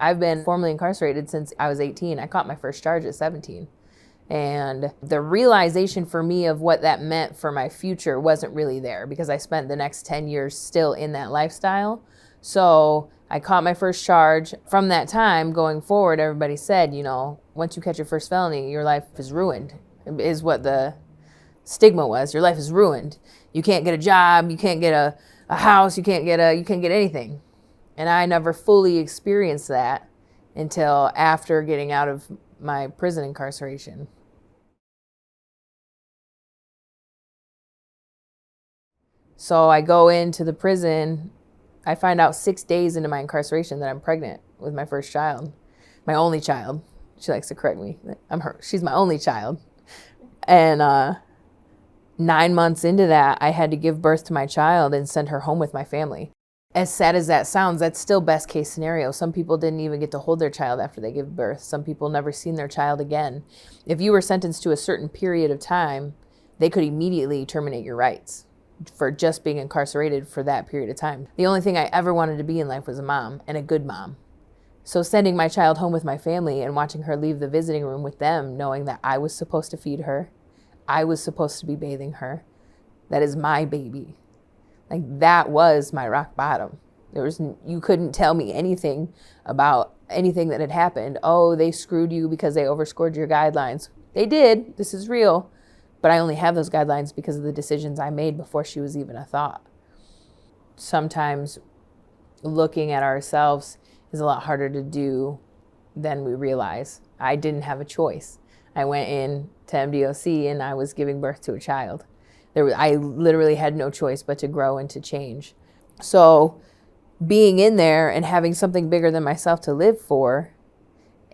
I've been formally incarcerated since I was 18. I caught my first charge at 17. And the realization for me of what that meant for my future wasn't really there because I spent the next 10 years still in that lifestyle. So I caught my first charge. From that time going forward, everybody said, once you catch your first felony, your life is ruined, is what the stigma was. Your life is ruined. You can't get a job. You can't get a house. You can't get anything. And I never fully experienced that until after getting out of my prison incarceration. So I go into the prison. I find out 6 days into my incarceration that I'm pregnant with my first child, my only child. She likes to correct me. She's my only child. And 9 months into that, I had to give birth to my child and send her home with my family. As sad as that sounds, that's still best case scenario. Some people didn't even get to hold their child after they give birth. Some people never seen their child again. If you were sentenced to a certain period of time, they could immediately terminate your rights for just being incarcerated for that period of time. The only thing I ever wanted to be in life was a mom, and a good mom. So sending my child home with my family and watching her leave the visiting room with them, knowing that I was supposed to feed her, I was supposed to be bathing her, that is my baby. Like, that was my rock bottom. You couldn't tell me anything about anything that had happened. Oh, they screwed you because they overscored your guidelines. They did. This is real. But I only have those guidelines because of the decisions I made before she was even a thought. Sometimes looking at ourselves is a lot harder to do than we realize. I didn't have a choice. I went in to MDOC and I was giving birth to a child. I literally had no choice but to grow and to change. So being in there and having something bigger than myself to live for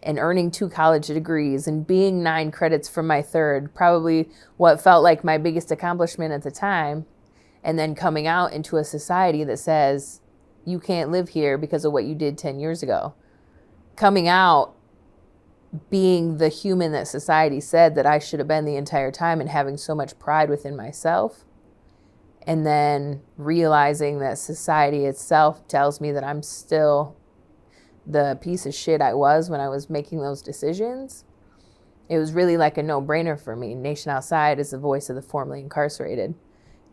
and earning 2 college degrees and being 9 credits from my third, probably what felt like my biggest accomplishment at the time, and then coming out into a society that says, you can't live here because of what you did 10 years ago. Coming out, being the human that society said that I should have been the entire time and having so much pride within myself. And then realizing that society itself tells me that I'm still the piece of shit I was when I was making those decisions. It was really like a no-brainer for me. Nation Outside is the voice of the formerly incarcerated.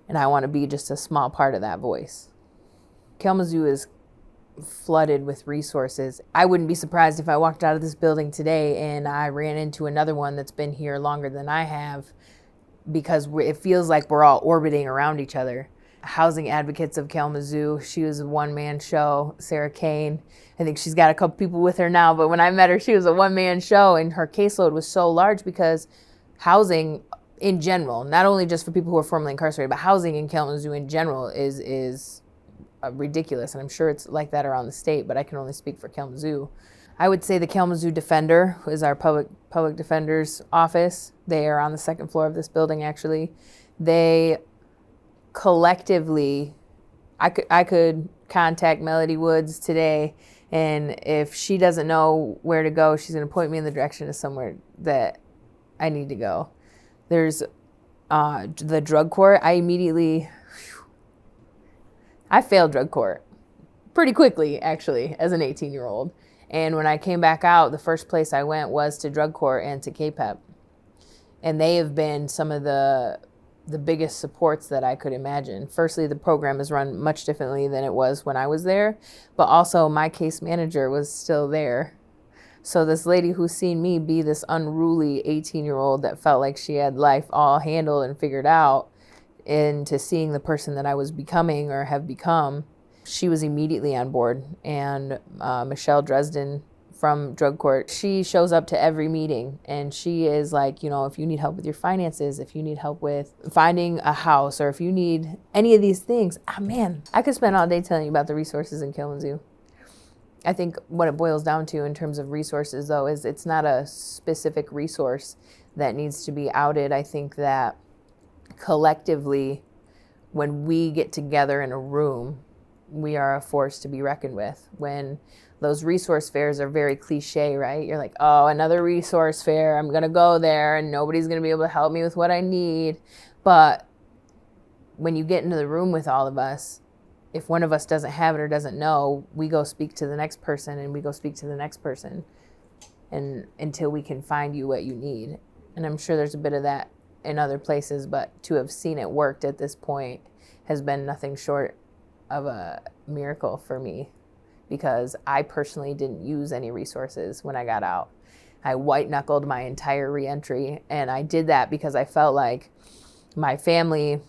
And I want to be just a small part of that voice. Kalamazoo is flooded with resources. I wouldn't be surprised if I walked out of this building today and I ran into another one that's been here longer than I have, because it feels like we're all orbiting around each other. Housing Advocates of Kalamazoo, she was a one-man show. Sarah Kane, I think she's got a couple people with her now, but when I met her, she was a one-man show, and her caseload was so large because housing in general, not only just for people who are formerly incarcerated, but housing in Kalamazoo in general is ridiculous, and I'm sure it's like that around the state, but I can only speak for Kalamazoo. I would say the Kalamazoo Defender, who is our public defender's office. They are on the 2nd floor of this building, actually. They collectively, I could contact Melody Woods today, and if she doesn't know where to go, she's going to point me in the direction of somewhere that I need to go. There's the drug court. I failed drug court pretty quickly, actually, as an 18-year-old. And when I came back out, the first place I went was to drug court and to KPEP. And they have been some of the biggest supports that I could imagine. Firstly, the program is run much differently than it was when I was there, but also my case manager was still there. So this lady who's seen me be this unruly 18-year-old that felt like she had life all handled and figured out, into seeing the person that I was becoming or have become, she was immediately on board. And Michelle Dresden from drug court, she shows up to every meeting, and she is like, if you need help with your finances, if you need help with finding a house, or if you need any of these things, man, I could spend all day telling you about the resources in Kalamazoo. I think what it boils down to in terms of resources, though, is it's not a specific resource that needs to be outed. I think that collectively, when we get together in a room, we are a force to be reckoned with. When those resource fairs are very cliche, right? You're like, oh, another resource fair. I'm going to go there and nobody's going to be able to help me with what I need. But when you get into the room with all of us, if one of us doesn't have it or doesn't know, we go speak to the next person and we go speak to the next person, and until we can find you what you need. And I'm sure there's a bit of that in other places, but to have seen it worked at this point has been nothing short of a miracle for me, because I personally didn't use any resources when I got out. I white knuckled my entire reentry, and I did that because I felt like my family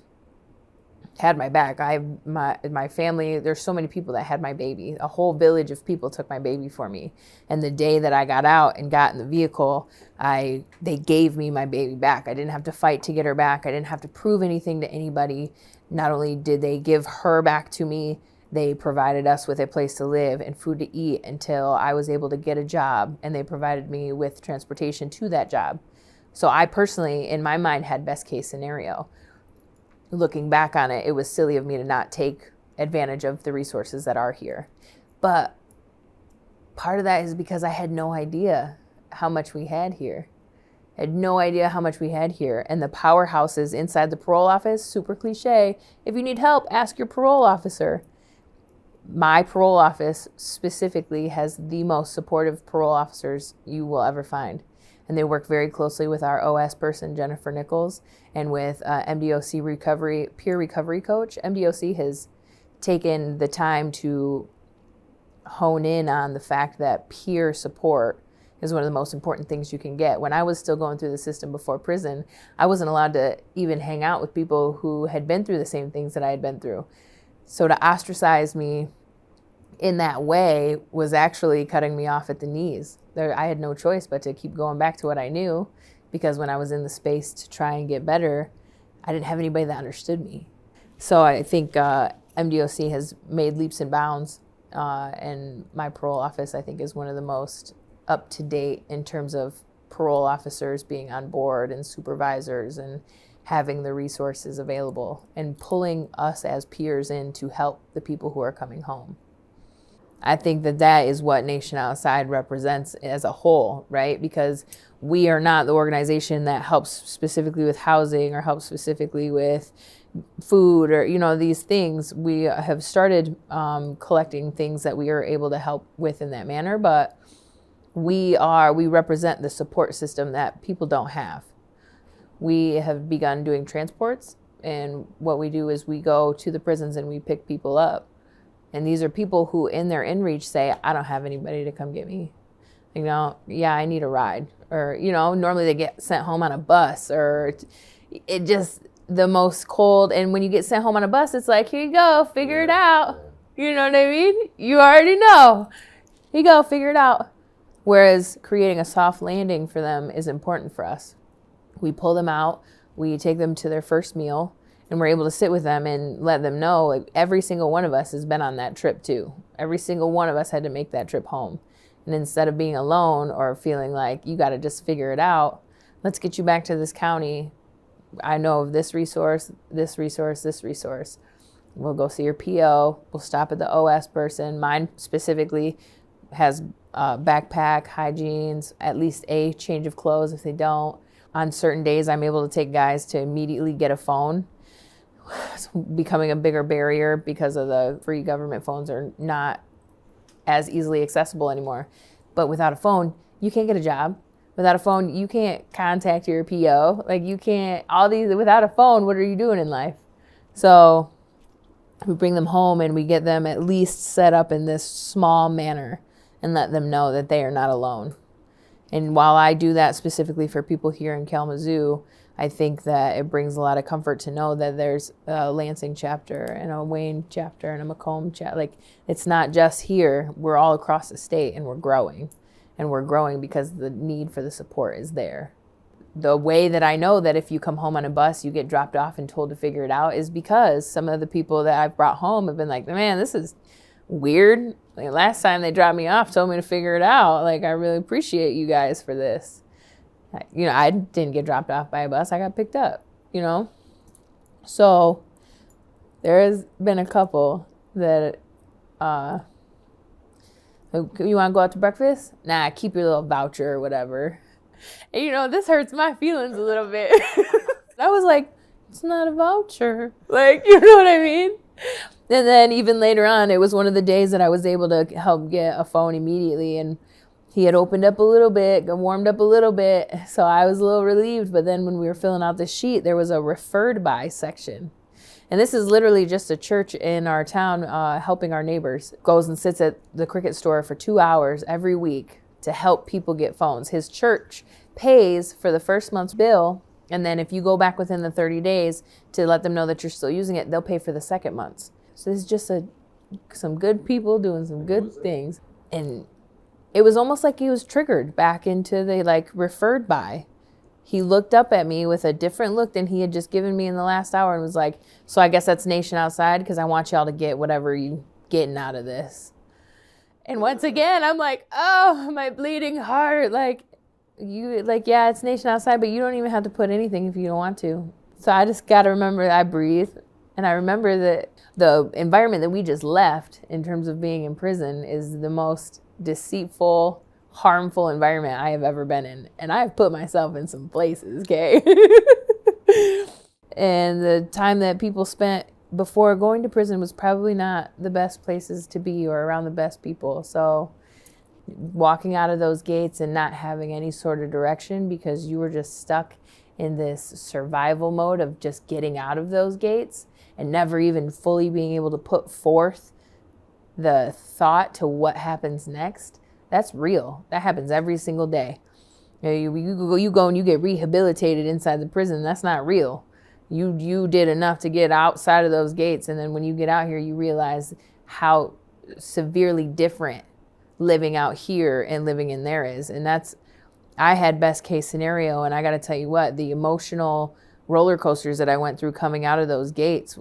had my back. My family, there's so many people that had my baby. A whole village of people took my baby for me. And the day that I got out and got in the vehicle, they gave me my baby back. I didn't have to fight to get her back. I didn't have to prove anything to anybody. Not only did they give her back to me, they provided us with a place to live and food to eat until I was able to get a job, and they provided me with transportation to that job. So I personally, in my mind, had best case scenario. Looking back on it, it was silly of me to not take advantage of the resources that are here. But part of that is because I had no idea how much we had here. I had no idea how much we had here. And the powerhouses inside the parole office, super cliche, if you need help, ask your parole officer. My parole office specifically has the most supportive parole officers you will ever find. And they work very closely with our OS person, Jennifer Nichols, and with MDOC peer recovery coach. MDOC has taken the time to hone in on the fact that peer support is one of the most important things you can get. When I was still going through the system before prison, I wasn't allowed to even hang out with people who had been through the same things that I had been through. So to ostracize me in that way was actually cutting me off at the knees. I had no choice but to keep going back to what I knew, because when I was in the space to try and get better, I didn't have anybody that understood me. So I think MDOC has made leaps and bounds, and my parole office, I think, is one of the most up to date in terms of parole officers being on board and supervisors and having the resources available and pulling us as peers in to help the people who are coming home. I think that is what Nation Outside represents as a whole, right? Because we are not the organization that helps specifically with housing or helps specifically with food or, these things. We have started collecting things that we are able to help with in that manner, but we represent the support system that people don't have. We have begun doing transports, and what we do is we go to the prisons and we pick people up. And these are people who in their in-reach say, I don't have anybody to come get me. I need a ride. Or, normally they get sent home on a bus, or it just the most cold. And when you get sent home on a bus, it's like, here you go, figure it out. You know what I mean? You already know. Here you go, figure it out. Whereas creating a soft landing for them is important for us. We pull them out, we take them to their first meal, and we're able to sit with them and let them know, like, every single one of us has been on that trip too. Every single one of us had to make that trip home. And instead of being alone or feeling like you got to just figure it out, let's get you back to this county. I know of this resource, this resource, this resource. We'll go see your PO. We'll stop at the OS person. Mine specifically has backpack, hygienes, at least a change of clothes if they don't. On certain days, I'm able to take guys to immediately get a phone. It's becoming a bigger barrier because of the free government phones are not as easily accessible anymore. But without a phone, you can't get a job. Without a phone, you can't contact your PO. Without a phone, what are you doing in life? So we bring them home and we get them at least set up in this small manner and let them know that they are not alone. And while I do that specifically for people here in Kalamazoo, I think that it brings a lot of comfort to know that there's a Lansing chapter and a Wayne chapter and a Macomb chapter. Like, it's not just here. We're all across the state, and we're growing. And we're growing because the need for the support is there. The way that I know that if you come home on a bus, you get dropped off and told to figure it out is because some of the people that I've brought home have been like, man, this is weird. Like, last time they dropped me off, told me to figure it out. Like, I really appreciate you guys for this. I didn't get dropped off by a bus. I got picked up, So there has been a couple that, you want to go out to breakfast? Nah, keep your little voucher or whatever. And, this hurts my feelings a little bit. I was like, it's not a voucher. Like, you know what I mean? And then even later on, it was one of the days that I was able to help get a phone immediately. And he had opened up a little bit, warmed up a little bit. So I was a little relieved. But then when we were filling out the sheet, there was a referred by section. And this is literally just a church in our town helping our neighbors. Goes and sits at the Cricket store for 2 hours every week to help people get phones. His church pays for the first month's bill. And then if you go back within the 30 days to let them know that you're still using it, they'll pay for the second month's. So this is just some good people doing some good things. And it was almost like he was triggered back into the referred by. He looked up at me with a different look than he had just given me in the last hour and was like, so I guess that's Nation Outside because I want y'all to get whatever you getting out of this. And once again, I'm like, oh, my bleeding heart. Yeah, it's Nation Outside, but you don't even have to put anything if you don't want to. So I just got to remember I breathe. And I remember that the environment that we just left in terms of being in prison is the most deceitful, harmful environment I have ever been in. And I've put myself in some places, okay? And the time that people spent before going to prison was probably not the best places to be or around the best people. So walking out of those gates and not having any sort of direction because you were just stuck in this survival mode of just getting out of those gates and never even fully being able to put forth the thought to what happens next, that's real. That happens every single day. You go and you get rehabilitated inside the prison. That's not real. You did enough to get outside of those gates, and then when you get out here, you realize how severely different living out here and living in there is. And I had best case scenario, and I got to tell you what, the emotional roller coasters that I went through coming out of those gates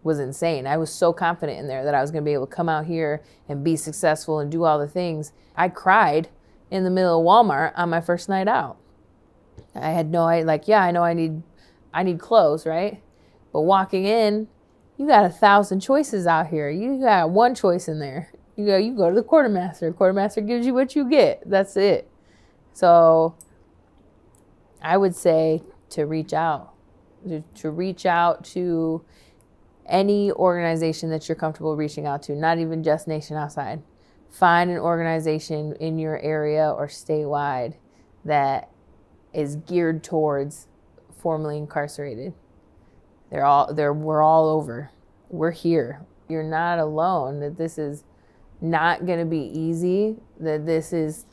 was insane. I was so confident in there that I was going to be able to come out here and be successful and do all the things. I cried in the middle of Walmart on my first night out. I had no idea, I know I need clothes, right? But walking in, you got 1,000 choices out here. You got one choice in there. You go to the quartermaster. Quartermaster gives you what you get. That's it. So I would say to reach out to any organization that you're comfortable reaching out to, not even just Nation Outside. Find an organization in your area or statewide that is geared towards formerly incarcerated. We're all over. We're here. You're not alone, that this is not going to be easy, that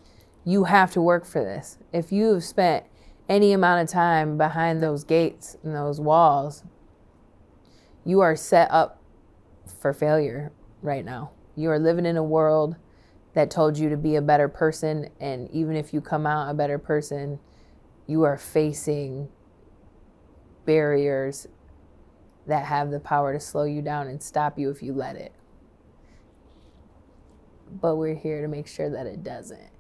you have to work for this. If you have spent any amount of time behind those gates and those walls, you are set up for failure right now. You are living in a world that told you to be a better person, and even if you come out a better person, you are facing barriers that have the power to slow you down and stop you if you let it. But we're here to make sure that it doesn't.